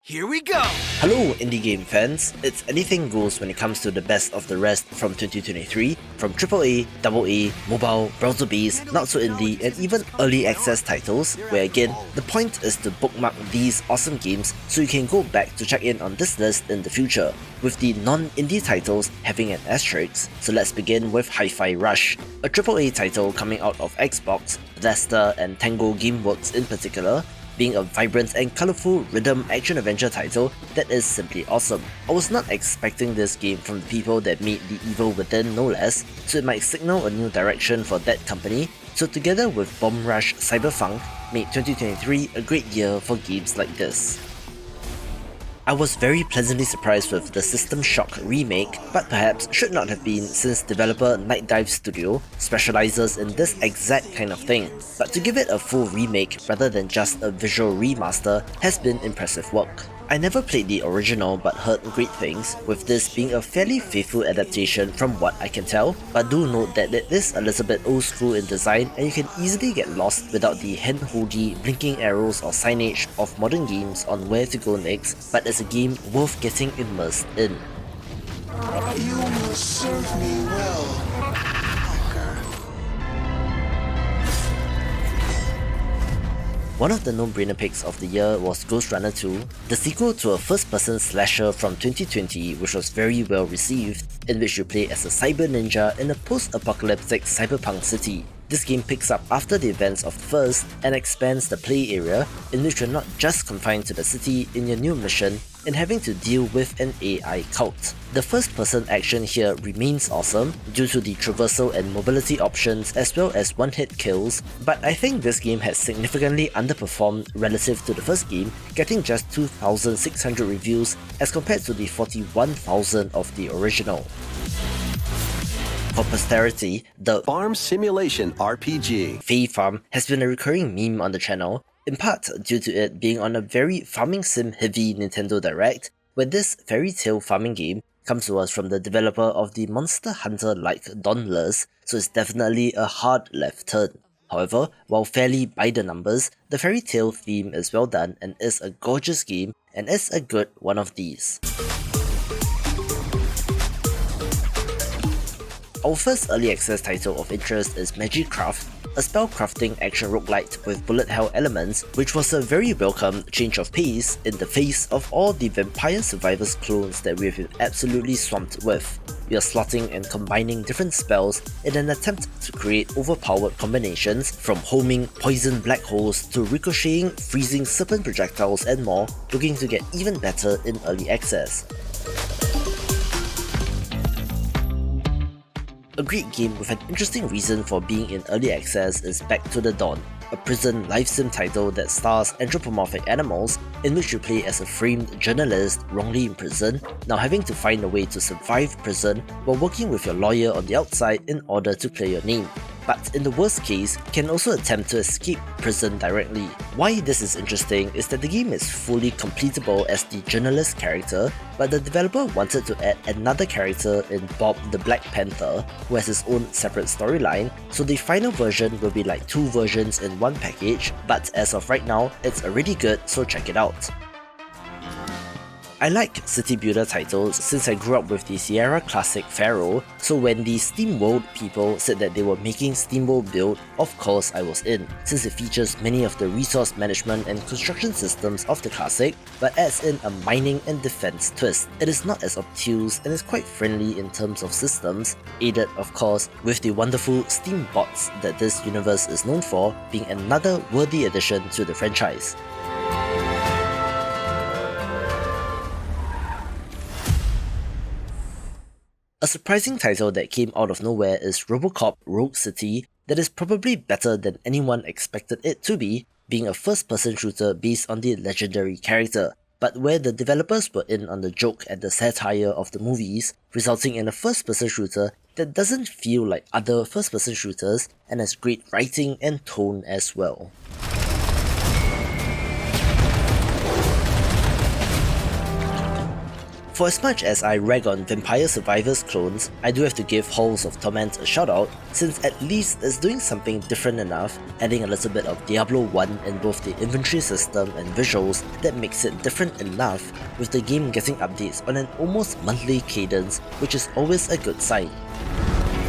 Here we go! Hello indie game fans, it's anything goes when it comes to the best of the rest from 2023, from AAA, AA, mobile, browser-based, not so indie and even early access titles, where again, the point is to bookmark these awesome games so you can go back to check in on this list in the future, with the non-indie titles having an asterisk. So let's begin with Hi-Fi Rush, a AAA title coming out of Xbox, Bethesda and Tango Gameworks in particular, being a vibrant and colourful rhythm action-adventure title that is simply awesome. I was not expecting this game from the people that made The Evil Within no less, so it might signal a new direction for that company, so together with Bomb Rush Cyberpunk, made 2023 a great year for games like this. I was very pleasantly surprised with the System Shock remake, but perhaps should not have been since developer Night Dive Studio specializes in this exact kind of thing, but to give it a full remake rather than just a visual remaster has been impressive work. I never played the original but heard great things, with this being a fairly faithful adaptation from what I can tell, but do note that it is a little bit old school in design and you can easily get lost without the hand-holdy blinking arrows or signage of modern games on where to go next, but it's a game worth getting immersed in. You will serve me well. One of the no-brainer picks of the year was Ghostrunner 2, the sequel to a first-person slasher from 2020 which was very well received, in which you play as a cyber ninja in a post-apocalyptic cyberpunk city. This game picks up after the events of the first and expands the play area, in which you're not just confined to the city in your new mission and having to deal with an AI cult. The first-person action here remains awesome due to the traversal and mobility options as well as one-hit kills, but I think this game has significantly underperformed relative to the first game, getting just 2,600 reviews as compared to the 41,000 of the original. For posterity, the Farm Simulation RPG Fae Farm has been a recurring meme on the channel, in part due to it being on a very farming sim heavy Nintendo Direct, where this fairy tale farming game comes to us from the developer of the Monster Hunter-like Dauntless, so it's definitely a hard left turn. However, while fairly by the numbers, the fairy tale theme is well done and is a gorgeous game and is a good one of these. Our first early access title of interest is Magicraft, a spellcrafting action roguelite with bullet hell elements, which was a very welcome change of pace in the face of all the Vampire Survivors clones that we have been absolutely swamped with. We are slotting and combining different spells in an attempt to create overpowered combinations, from homing poison black holes to ricocheting freezing serpent projectiles and more, looking to get even better in early access. A great game with an interesting reason for being in early access is Back to the Dawn, a prison life sim title that stars anthropomorphic animals, in which you play as a framed journalist wrongly imprisoned, now having to find a way to survive prison while working with your lawyer on the outside in order to clear your name. But in the worst case, can also attempt to escape prison directly. Why this is interesting is that the game is fully completable as the journalist character, but the developer wanted to add another character in Bob the Black Panther, who has his own separate storyline, so the final version will be like two versions in one package, but as of right now, it's already good, so check it out. I like city builder titles since I grew up with the Sierra classic Referral, so when the SteamWorld people said that they were making SteamWorld Build, of course I was in, since it features many of the resource management and construction systems of the classic, but adds in a mining and defense twist. It is not as obtuse and is quite friendly in terms of systems, aided of course with the wonderful Steam bots that this universe is known for, being another worthy addition to the franchise. A surprising title that came out of nowhere is RoboCop Rogue City, that is probably better than anyone expected it to be, being a first-person shooter based on the legendary character, but where the developers were in on the joke and the satire of the movies, resulting in a first-person shooter that doesn't feel like other first-person shooters and has great writing and tone as well. For as much as I rag on Vampire Survivors clones, I do have to give Halls of Torment a shout out, since at least it's doing something different enough, adding a little bit of Diablo 1 in both the inventory system and visuals that makes it different enough, with the game getting updates on an almost monthly cadence, which is always a good sign.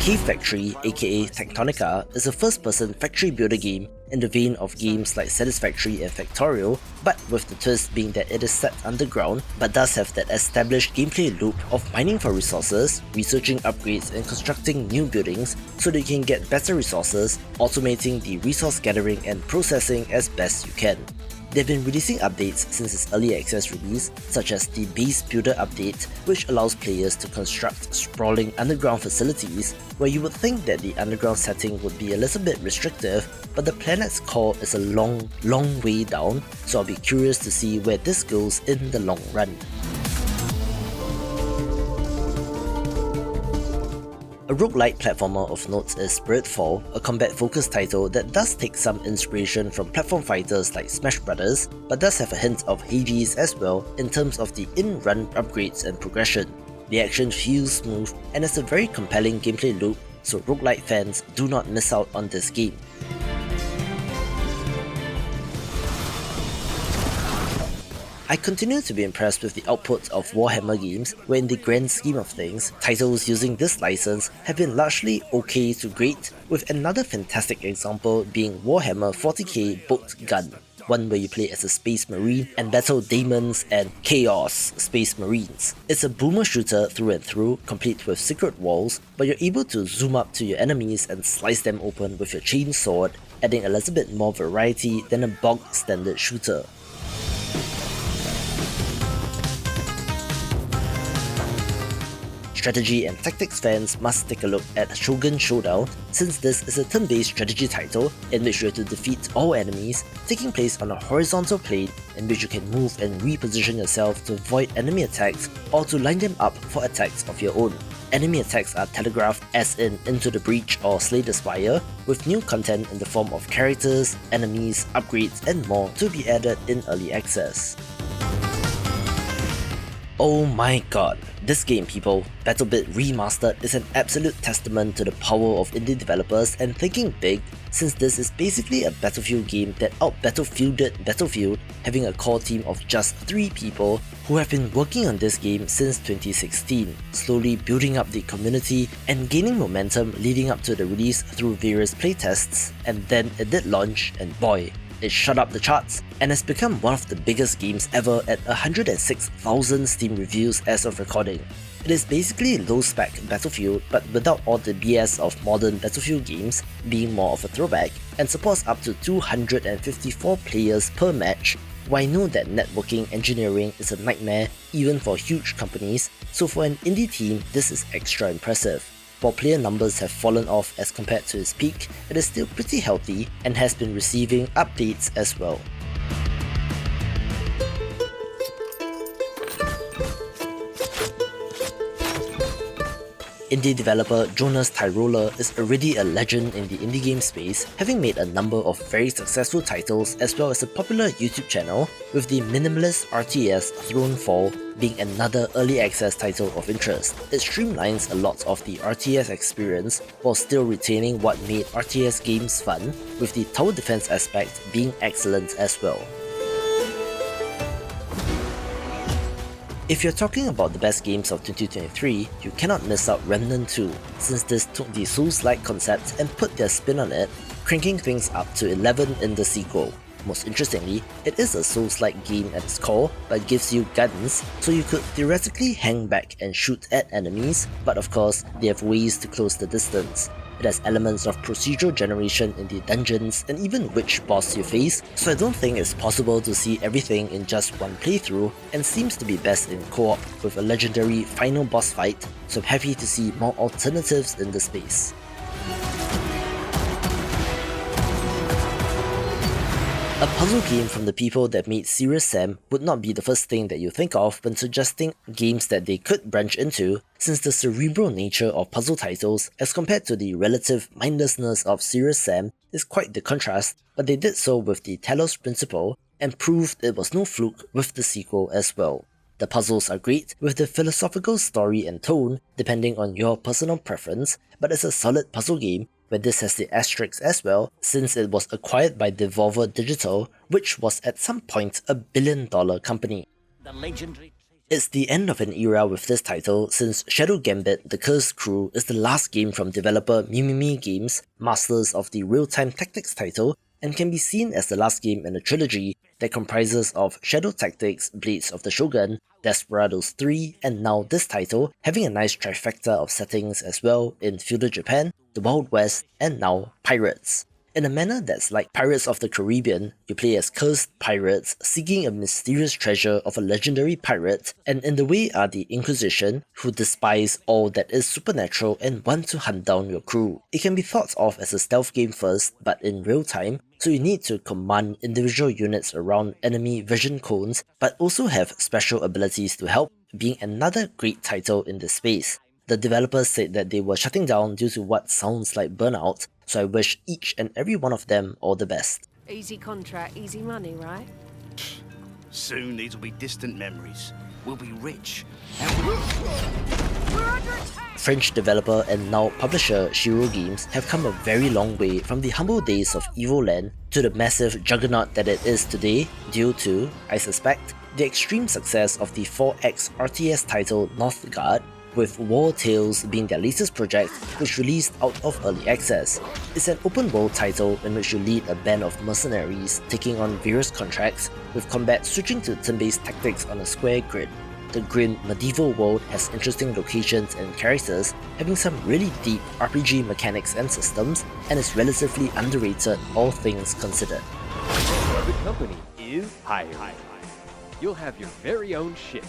Cave Factory, aka Techtonica, is a first-person factory builder game in the vein of games like Satisfactory and Factorial, but with the twist being that it is set underground, but does have that established gameplay loop of mining for resources, researching upgrades and constructing new buildings so that you can get better resources, automating the resource gathering and processing as best you can. They've been releasing updates since its early access release, such as the Base Builder update, which allows players to construct sprawling underground facilities, where you would think that the underground setting would be a little bit restrictive, but the planet's core is a long way down, so I'll be curious to see where this goes in the long run. A roguelite platformer of note is Spiritfall, a combat-focused title that does take some inspiration from platform fighters like Smash Brothers, but does have a hint of Hades as well in terms of the in-run upgrades and progression. The action feels smooth and has a very compelling gameplay loop, so roguelite fans do not miss out on this game. I continue to be impressed with the output of Warhammer games, where in the grand scheme of things, titles using this license have been largely okay to great, with another fantastic example being Warhammer 40k Boltgun, one where you play as a space marine and battle daemons and chaos space marines. It's a boomer shooter through and through, complete with secret walls, but you're able to zoom up to your enemies and slice them open with your chain sword, adding a little bit more variety than a bog standard shooter. Strategy and tactics fans must take a look at Shogun Showdown, since this is a turn-based strategy title in which you have to defeat all enemies, taking place on a horizontal plane in which you can move and reposition yourself to avoid enemy attacks or to line them up for attacks of your own. Enemy attacks are telegraphed as in Into the Breach or Slay the Spire, with new content in the form of characters, enemies, upgrades and more to be added in early access. Oh my god, this game people, BattleBit Remastered is an absolute testament to the power of indie developers and thinking big, since this is basically a Battlefield game that out-Battlefielded Battlefield, having a core team of just 3 people who have been working on this game since 2016, slowly building up the community and gaining momentum leading up to the release through various playtests, and then it did launch and boy, it shot up the charts and has become one of the biggest games ever at 106,000 Steam reviews as of recording. It is basically low-spec Battlefield but without all the BS of modern Battlefield games, being more of a throwback, and supports up to 254 players per match, while I know that networking engineering is a nightmare even for huge companies, so for an indie team this is extra impressive. While player numbers have fallen off as compared to its peak, it is still pretty healthy and has been receiving updates as well. Indie developer Jonas Tyroler is already a legend in the indie game space, having made a number of very successful titles as well as a popular YouTube channel, with the minimalist RTS Thronefall being another early access title of interest. It streamlines a lot of the RTS experience while still retaining what made RTS games fun, with the tower defense aspect being excellent as well. If you're talking about the best games of 2023, you cannot miss out Remnant 2, since this took the Souls-like concept and put their spin on it, cranking things up to 11 in the sequel. Most interestingly, it is a Souls-like game at its core, but gives you guns, so you could theoretically hang back and shoot at enemies, but of course, they have ways to close the distance. It has elements of procedural generation in the dungeons and even which boss you face, so I don't think it's possible to see everything in just one playthrough, and seems to be best in co-op with a legendary final boss fight, so I'm happy to see more alternatives in the space. A puzzle game from the people that made Serious Sam would not be the first thing that you think of when suggesting games that they could branch into, since the cerebral nature of puzzle titles as compared to the relative mindlessness of Serious Sam is quite the contrast, but they did so with the Talos principle and proved it was no fluke with the sequel as well. The puzzles are great, with the philosophical story and tone depending on your personal preference, but it's a solid puzzle game where this has the asterisk as well, since it was acquired by Devolver Digital, which was at some point a billion-dollar company. It's the end of an era with this title, since Shadow Gambit: The Cursed Crew is the last game from developer Mimimi Games, masters of the real-time tactics title, and can be seen as the last game in a trilogy that comprises of Shadow Tactics, Blades of the Shogun, Desperados 3, and now this title, having a nice trifecta of settings as well in feudal Japan, the Wild West, and now pirates. In a manner that's like Pirates of the Caribbean, you play as cursed pirates seeking a mysterious treasure of a legendary pirate, and in the way are the Inquisition, who despise all that is supernatural and want to hunt down your crew. It can be thought of as a stealth game first, but in real time, so you need to command individual units around enemy vision cones, but also have special abilities to help, being another great title in this space. The developers said that they were shutting down due to what sounds like burnout, so I wish each and every one of them all the best. Easy contract, easy money, right? Soon these will be distant memories. We'll be rich. We're under attack! French developer and now publisher Shiro Games have come a very long way from the humble days of Evoland to the massive juggernaut that it is today due to, I suspect, the extreme success of the 4X RTS title Northgard, with War Tales being their latest project, which released out of early access. It's an open world title in which you lead a band of mercenaries taking on various contracts, with combat switching to turn-based tactics on a square grid. The grim medieval world has interesting locations and characters, having some really deep RPG mechanics and systems, and is relatively underrated all things considered. The company is hired. You'll have your very own ship.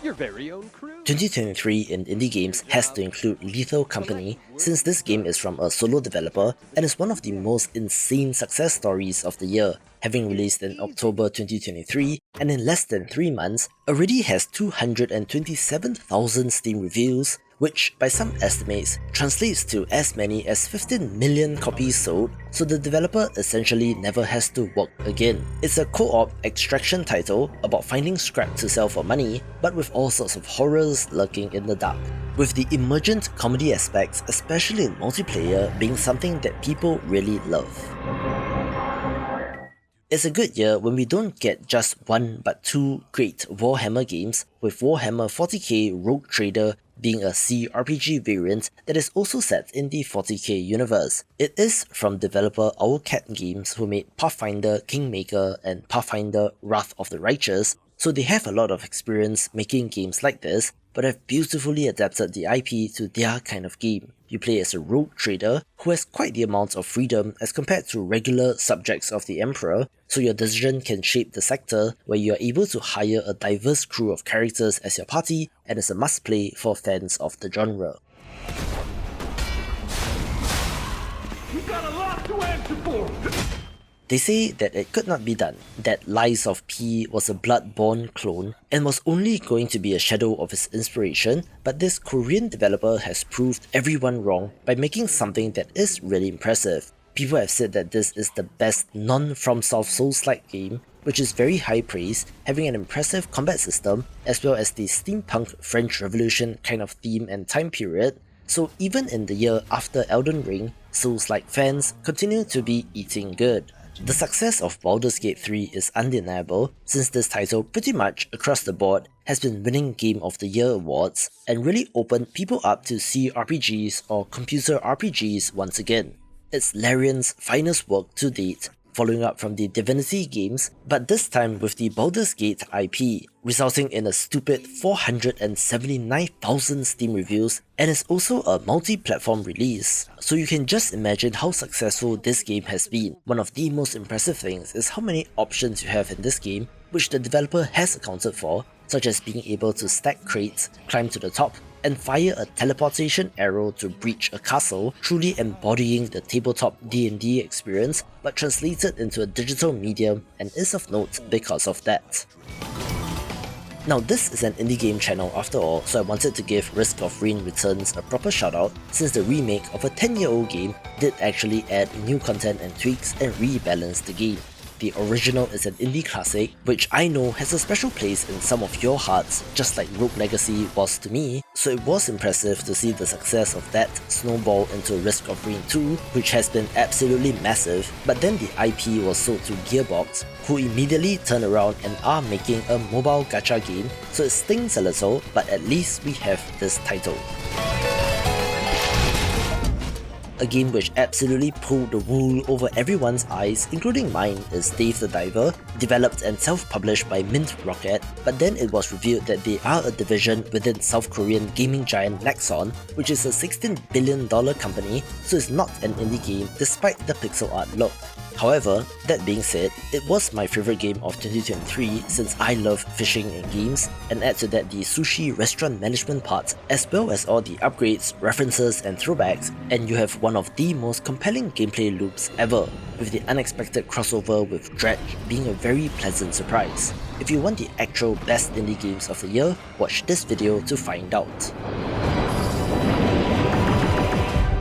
Your very own crew. 2023 in indie games has to include Lethal Company, since this game is from a solo developer and is one of the most insane success stories of the year, having released in October 2023 and in less than 3 months already has 227,000 Steam reviews, which by some estimates translates to as many as 15 million copies sold, so the developer essentially never has to work again. It's a co-op extraction title about finding scrap to sell for money, but with all sorts of horrors lurking in the dark, with the emergent comedy aspects, especially in multiplayer, being something that people really love. It's a good year when we don't get just one but two great Warhammer games, with Warhammer 40k Rogue Trader being a CRPG variant that is also set in the 40k universe. It is from developer Owlcat Games, who made Pathfinder Kingmaker and Pathfinder Wrath of the Righteous, so they have a lot of experience making games like this, but have beautifully adapted the IP to their kind of game. You play as a rogue trader who has quite the amount of freedom as compared to regular subjects of the Emperor, so your decision can shape the sector, where you are able to hire a diverse crew of characters as your party, and is a must-play for fans of the genre. You've got a lot to answer for. They say that it could not be done, that Lies of P was a Bloodborne clone and was only going to be a shadow of its inspiration, but this Korean developer has proved everyone wrong by making something that is really impressive. People have said that this is the best non-FromSoft Souls-like game, which is very high praise, having an impressive combat system as well as the steampunk French Revolution kind of theme and time period, so even in the year after Elden Ring, Souls-like fans continue to be eating good. The success of Baldur's Gate 3 is undeniable, since this title pretty much across the board has been winning Game of the Year awards and really opened people up to CRPGs or computer RPGs once again. It's Larian's finest work to date, following up from the Divinity games, but this time with the Baldur's Gate IP, resulting in a stupid 479,000 Steam reviews, and is also a multi-platform release. So you can just imagine how successful this game has been. One of the most impressive things is how many options you have in this game, which the developer has accounted for, such as being able to stack crates, climb to the top, and fire a teleportation arrow to breach a castle, truly embodying the tabletop D&D experience, but translated into a digital medium and is of note because of that. Now this is an indie game channel after all, so I wanted to give Risk of Rain Returns a proper shoutout, since the remake of a 10-year-old game did actually add new content and tweaks and rebalance the game. the original is an indie classic, which I know has a special place in some of your hearts, just like Rogue Legacy was to me, so it was impressive to see the success of that snowball into Risk of Rain 2, which has been absolutely massive, but then the IP was sold to Gearbox, who immediately turned around and are making a mobile gacha game, so it stings a little, but at least we have this title. A game which absolutely pulled the wool over everyone's eyes, including mine, is Dave the Diver, developed and self-published by Mint Rocket, but then it was revealed that they are a division within South Korean gaming giant Nexon, which is a $16 billion company, so it's not an indie game despite the pixel art look. However, that being said, it was my favorite game of 2023 since I love fishing in games, and add to that the sushi restaurant management part, as well as all the upgrades, references and throwbacks, and you have one of the most compelling gameplay loops ever, with the unexpected crossover with Dredge being a very pleasant surprise. If you want the actual best indie games of the year, watch this video to find out.